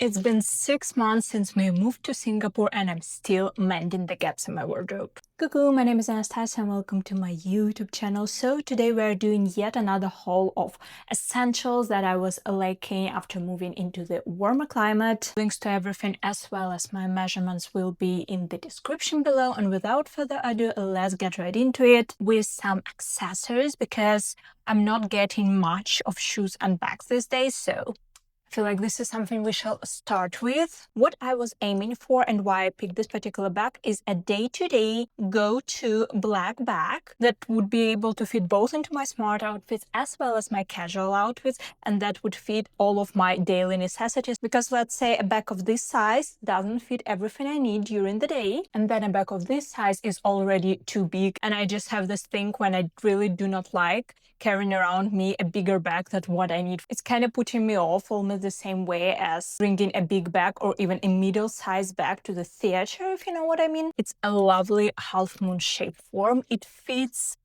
It's been 6 months since we moved to Singapore and I'm still mending the gaps in my wardrobe. Cuckoo, my name is Anastasiia and welcome to my YouTube channel. So today we're doing yet another haul of essentials that I was lacking after moving into the warmer climate. Links to everything as well as my measurements will be in the description below. And without further ado, let's get right into it with some accessories because I'm not getting much of shoes and bags these days, so I feel like this is something we shall start with. What I was aiming for and why I picked this particular bag is a day-to-day go-to black bag that would be able to fit both into my smart outfits as well as my casual outfits, and that would fit all of my daily necessities. Because let's say a bag of this size doesn't fit everything I need during the day, and then a bag of this size is already too big, and I just have this thing when I really do not like carrying around me a bigger bag than what I need. It's kind of putting me off almost the same way as bringing a big bag or even a middle-sized bag to the theater, if you know what I mean. It's a lovely half-moon shape form. It fits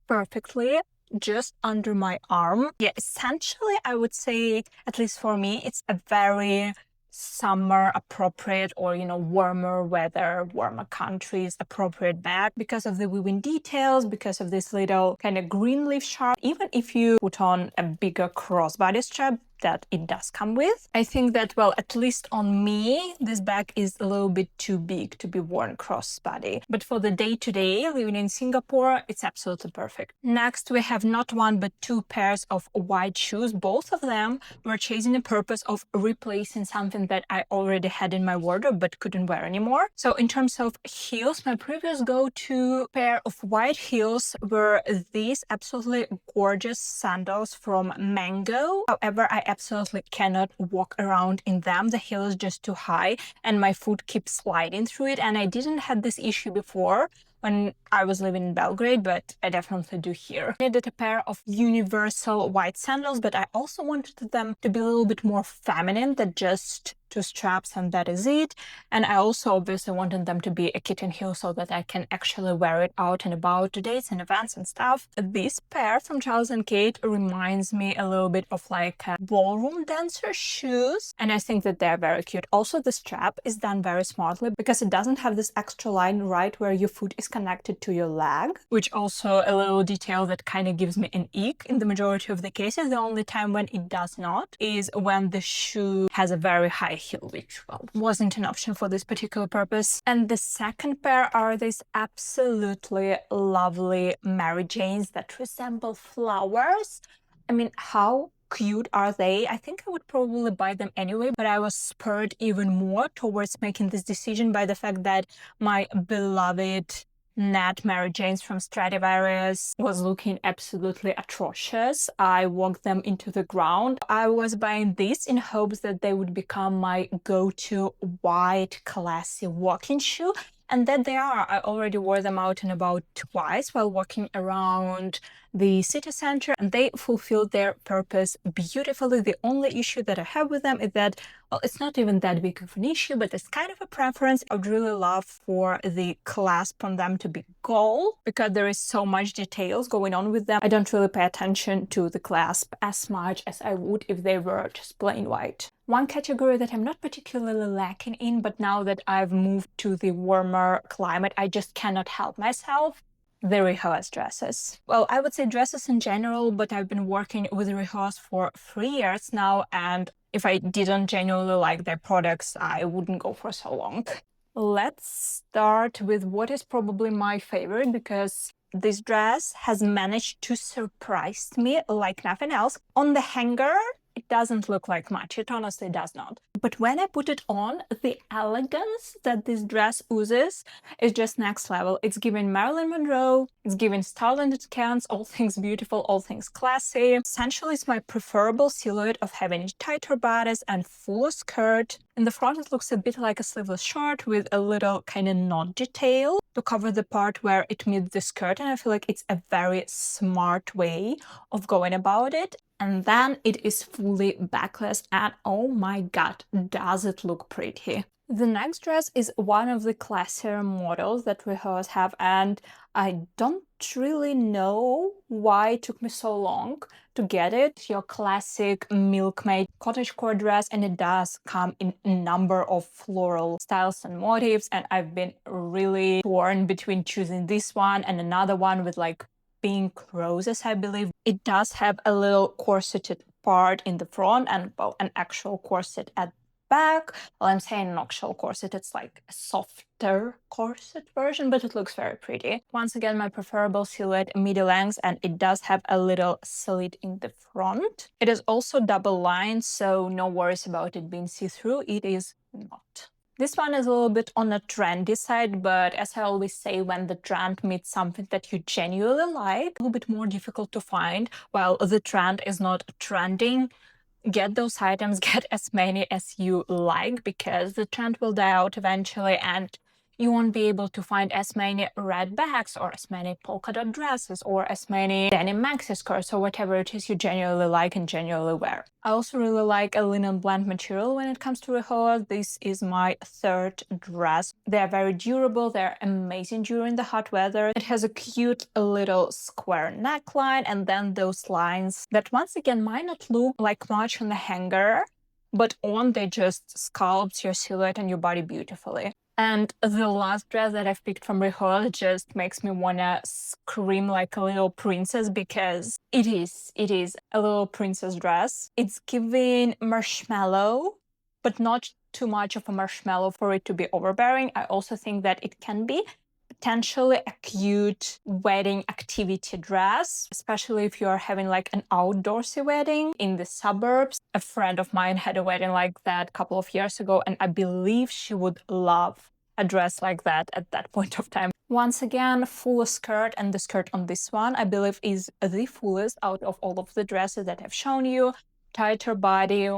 perfectly just under my arm. Yeah, essentially, I would say, at least for me, it's a very summer appropriate or warmer weather, warmer countries appropriate bag because of the weaving details, because of this little kind of green leaf sharp. Even if you put on a bigger crossbody strap that it does come with, I think that, well, at least on me, this bag is a little bit too big to be worn crossbody. But for the day-to-day living in Singapore, it's absolutely perfect. Next, we have not one but two pairs of white shoes. Both of them were chasing the purpose of replacing something that I already had in my wardrobe but couldn't wear anymore. So in terms of heels, my previous go-to pair of white heels were these absolutely gorgeous sandals from Mango. However, I absolutely cannot walk around in them. The heel is just too high and my foot keeps sliding through it, and I didn't have this issue before when I was living in Belgrade, but I definitely do here. I needed a pair of universal white sandals, but I also wanted them to be a little bit more feminine than just two straps and that is it. And I also obviously wanted them to be a kitten heel so that I can actually wear it out and about to dates and events and stuff. This pair from Charles&Keith reminds me a little bit of like ballroom dancer shoes, and I think that they're very cute. Also, the strap is done very smartly because it doesn't have this extra line right where your foot is connected to your leg, which also a little detail that kind of gives me an ick in the majority of the cases. The only time when it does not is when the shoe has a very high heel, which, well, wasn't an option for this particular purpose. And the second pair are these absolutely lovely Mary Janes that resemble flowers. I mean, how cute are they? I think I would probably buy them anyway, but I was spurred even more towards making this decision by the fact that my beloved Nat Mary Janes from Stradivarius was looking absolutely atrocious. I walked them into the ground. I was buying these in hopes that they would become my go-to white classy walking shoe, and that they are. I already wore them out and about twice while walking around the city center, and they fulfilled their purpose beautifully. The only issue that I have with them is that, well, it's not even that big of an issue, but it's kind of a preference. I would really love for the clasp on them to be gold because there is so much details going on with them. I don't really pay attention to the clasp as much as I would if they were just plain white. One category that I'm not particularly lacking in, but now that I've moved to the warmer climate, I just cannot help myself: the Rihoas dresses. Well, I would say dresses in general, but I've been working with Rihoas for 3 years now, and if I didn't genuinely like their products, I wouldn't go for so long. Let's start with what is probably my favorite, because this dress has managed to surprise me like nothing else. On the hanger, it doesn't look like much. It honestly does not. But when I put it on, the elegance that this dress oozes is just next level. It's giving Marilyn Monroe, it's giving Starland Cans, all things beautiful, all things classy. Essentially, it's my preferable silhouette of having a tighter bodice and fuller skirt. In the front, it looks a bit like a sleeveless shirt with a little kind of knot detail to cover the part where it meets the skirt, and I feel like it's a very smart way of going about it. And then it is fully backless, and oh my god, does it look pretty. The next dress is one of the classier models that Rihoas have, and I don't really know why it took me so long to get it. Your classic milkmaid cottage core dress, and it does come in a number of floral styles and motifs, and I've been really torn between choosing this one and another one with like pink roses, I believe. It does have a little corseted part in the front and, well, an actual corset at back. Well, I'm saying an actual corset, it's like a softer corset version, but it looks very pretty. Once again, my preferable silhouette, midi length, and it does have a little slit in the front. It is also double lined, so no worries about it being see-through. It is not. This one is a little bit on a trendy side, but as I always say, when the trend meets something that you genuinely like, a little bit more difficult to find. While the trend is not trending, get those items, get as many as you like, because the trend will die out eventually and you won't be able to find as many red bags or as many polka dot dresses or as many denim maxi skirts or whatever it is you genuinely like and genuinely wear. I also really like a linen blend material when it comes to Rihoas. This is my third dress. They're very durable, they're amazing during the hot weather. It has a cute little square neckline and then those lines that once again might not look like much on the hanger, but on they just sculpt your silhouette and your body beautifully. And the last dress that I've picked from Rihoas just makes me wanna scream like a little princess, because it is a little princess dress. It's giving marshmallow, but not too much of a marshmallow for it to be overbearing. I also think that it can be potentially a cute wedding activity dress, especially if you're having like an outdoorsy wedding in the suburbs. A friend of mine had a wedding like that a couple of years ago, and I believe she would love a dress like that at that point of time. Once again, full skirt, and the skirt on this one I believe is the fullest out of all of the dresses that I've shown you. Tighter body,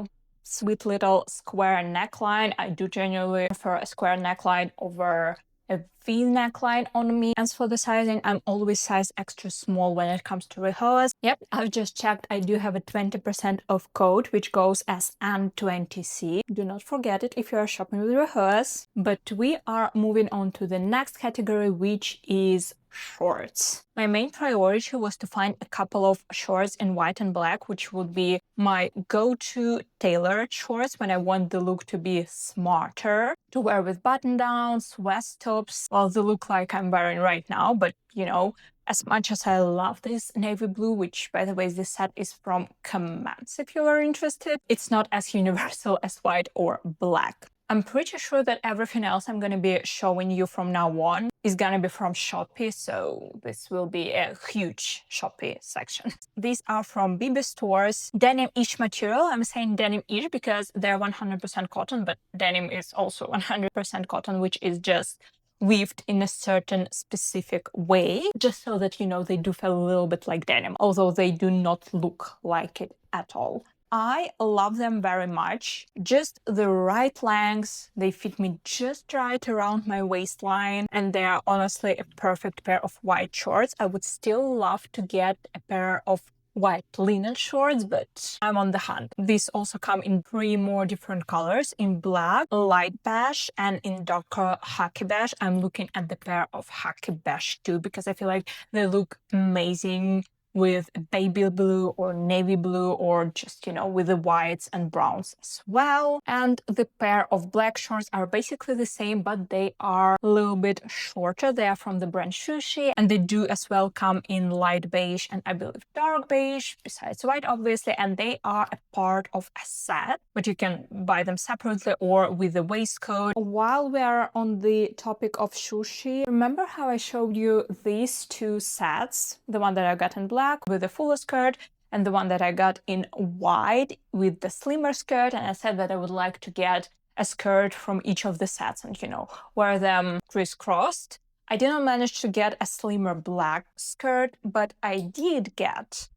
sweet little square neckline. I do genuinely prefer a square neckline over a V neckline on me. As for the sizing, I'm always size extra small when it comes to Rihoas. Yep, I've just checked. I do have a 20% off code, which goes as N20C. Do not forget it if you are shopping with Rihoas. But we are moving on to the next category, which is shorts. My main priority was to find a couple of shorts in white and black, which would be my go-to tailored shorts when I want the look to be smarter, to wear with button-downs, vest tops, well, the look like I'm wearing right now. But you know, as much as I love this navy blue, which by the way, this set is from Comments if you are interested, it's not as universal as white or black. I'm pretty sure that everything else I'm going to be showing you from now on is going to be from Shopee, so this will be a huge Shopee section. These are from BB Stores, denim-ish material. I'm saying denim-ish because they're 100% cotton, but denim is also 100% cotton, which is just weaved in a certain specific way, just so that you know they do feel a little bit like denim, although they do not look like it at all. I love them very much. Just the right length, they fit me just right around my waistline, and they are honestly a perfect pair of white shorts. I would still love to get a pair of white linen shorts, but I'm on the hunt. These also come in 3 more different colors, in black, light beige, and in darker khaki beige. I'm looking at the pair of khaki beige too, because I feel like they look amazing with baby blue or navy blue, or just, you know, with the whites and browns as well. And the pair of black shorts are basically the same, but they are a little bit shorter. They are from the brand Shu Shi, and they do as well come in light beige and I believe dark beige, besides white obviously, and they are a part of a set, but you can buy them separately or with a waistcoat. While we are on the topic of Shu Shi, remember how I showed you these 2 sets, the one that I got in black with the fuller skirt and the one that I got in white with the slimmer skirt, and I said that I would like to get a skirt from each of the sets and, you know, wear them crisscrossed. I didn't manage to get a slimmer black skirt, but I did get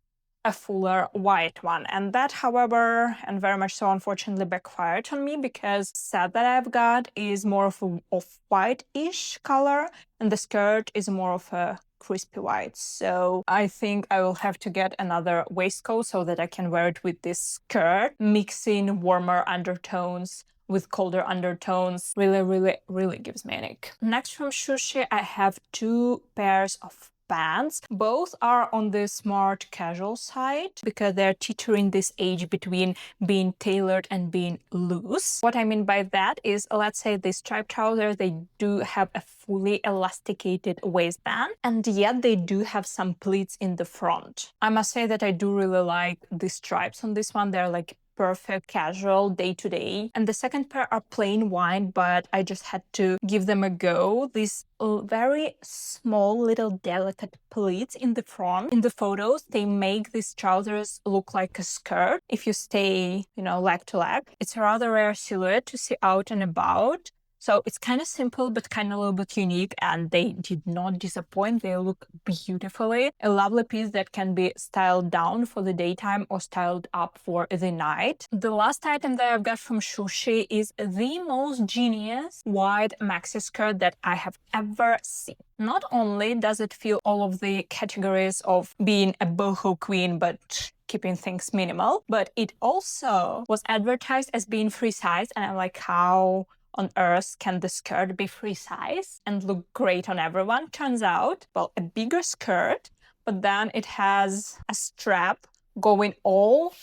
a fuller white one, and that, however, and very much so unfortunately, backfired on me, because the set that I've got is more of a off-white-ish color and the skirt is more of a crispy white. So I think I will have to get another waistcoat so that I can wear it with this skirt, mixing warmer undertones with colder undertones. Really gives me an ick. Next from Shu Shi, I have 2 pairs of pants. Both are on the smart casual side because they're teetering this age between being tailored and being loose. What I mean by that is, let's say these striped trousers, they do have a fully elasticated waistband, and yet they do have some pleats in the front. I must say that I do really like the stripes on this one. They're like perfect casual day-to-day. And the second pair are plain white, but I just had to give them a go. These very small little delicate pleats in the front. In the photos, they make these trousers look like a skirt if you stay, leg to leg. It's a rather rare silhouette to see out and about. So it's kind of simple, but kind of a little bit unique, and they did not disappoint. They look beautifully. A lovely piece that can be styled down for the daytime or styled up for the night. The last item that I've got from Shu Shi is the most genius wide maxi skirt that I have ever seen. Not only does it fill all of the categories of being a boho queen, but keeping things minimal, but it also was advertised as being free size, and I'm like, how on earth can the skirt be free size and look great on everyone? Turns out, well, a bigger skirt, but then it has a strap going all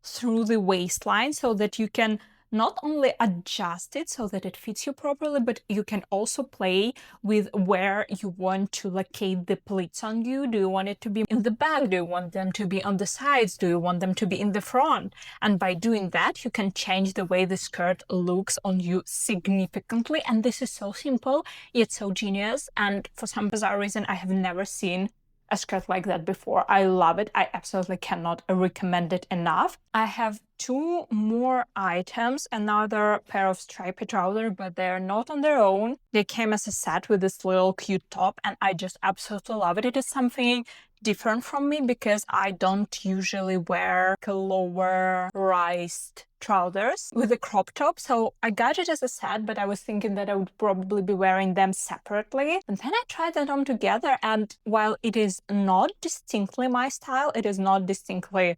through the waistline so that you can not only adjust it so that it fits you properly, but you can also play with where you want to locate the pleats on you. Do you want it to be in the back? Do you want them to be on the sides? Do you want them to be in the front? And by doing that, you can change the way the skirt looks on you significantly. And this is so simple, yet so genius. And for some bizarre reason, I have never seen a skirt like that before. I love it. I absolutely cannot recommend it enough. I have 2 more items, another pair of striped trousers, but they're not on their own. They came as a set with this little cute top, and I just absolutely love it. It is something different from me because I don't usually wear lower rise trousers with a crop top, so I got it as a set, but I was thinking that I would probably be wearing them separately. And then I tried them on together, and while it is not distinctly my style, it is not distinctly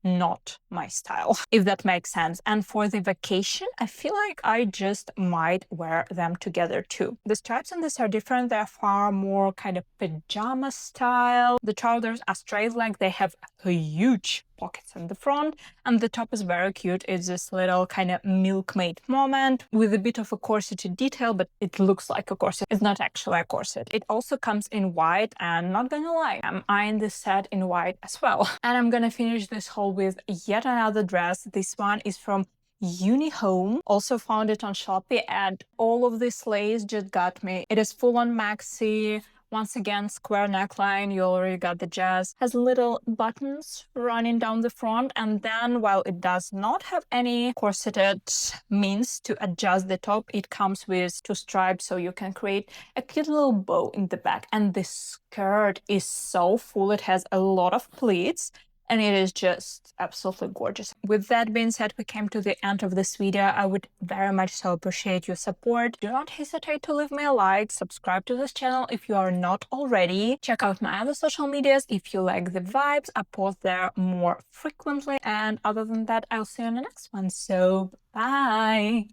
not my style, if that makes sense. And for the vacation, I feel like I just might wear them together too. The stripes on this are different. They're far more kind of pajama style. The trousers are straight leg. They have huge pockets in the front, and the top is very cute. It's this little kind of milkmaid moment with a bit of a corseted detail, but it looks like a corset. It's not actually a corset. It also comes in white, and not gonna lie, I'm eyeing this set in white as well. And I'm gonna finish this haul with yet another dress. This one is from Unihome. Also found it on Shopee, and all of this lace just got me. It is full-on maxi. Once again, square neckline, you already got the jazz. Has little buttons running down the front, and then while it does not have any corseted means to adjust the top, it comes with 2 stripes so you can create a cute little bow in the back. And this skirt is so full. It has a lot of pleats, and it is just absolutely gorgeous. With that being said, we came to the end of this video. I would very much so appreciate your support. Do not hesitate to leave me a like, subscribe to this channel if you are not already. Check out my other social medias if you like the vibes. I post there more frequently. And other than that, I'll see you in the next one. So, bye!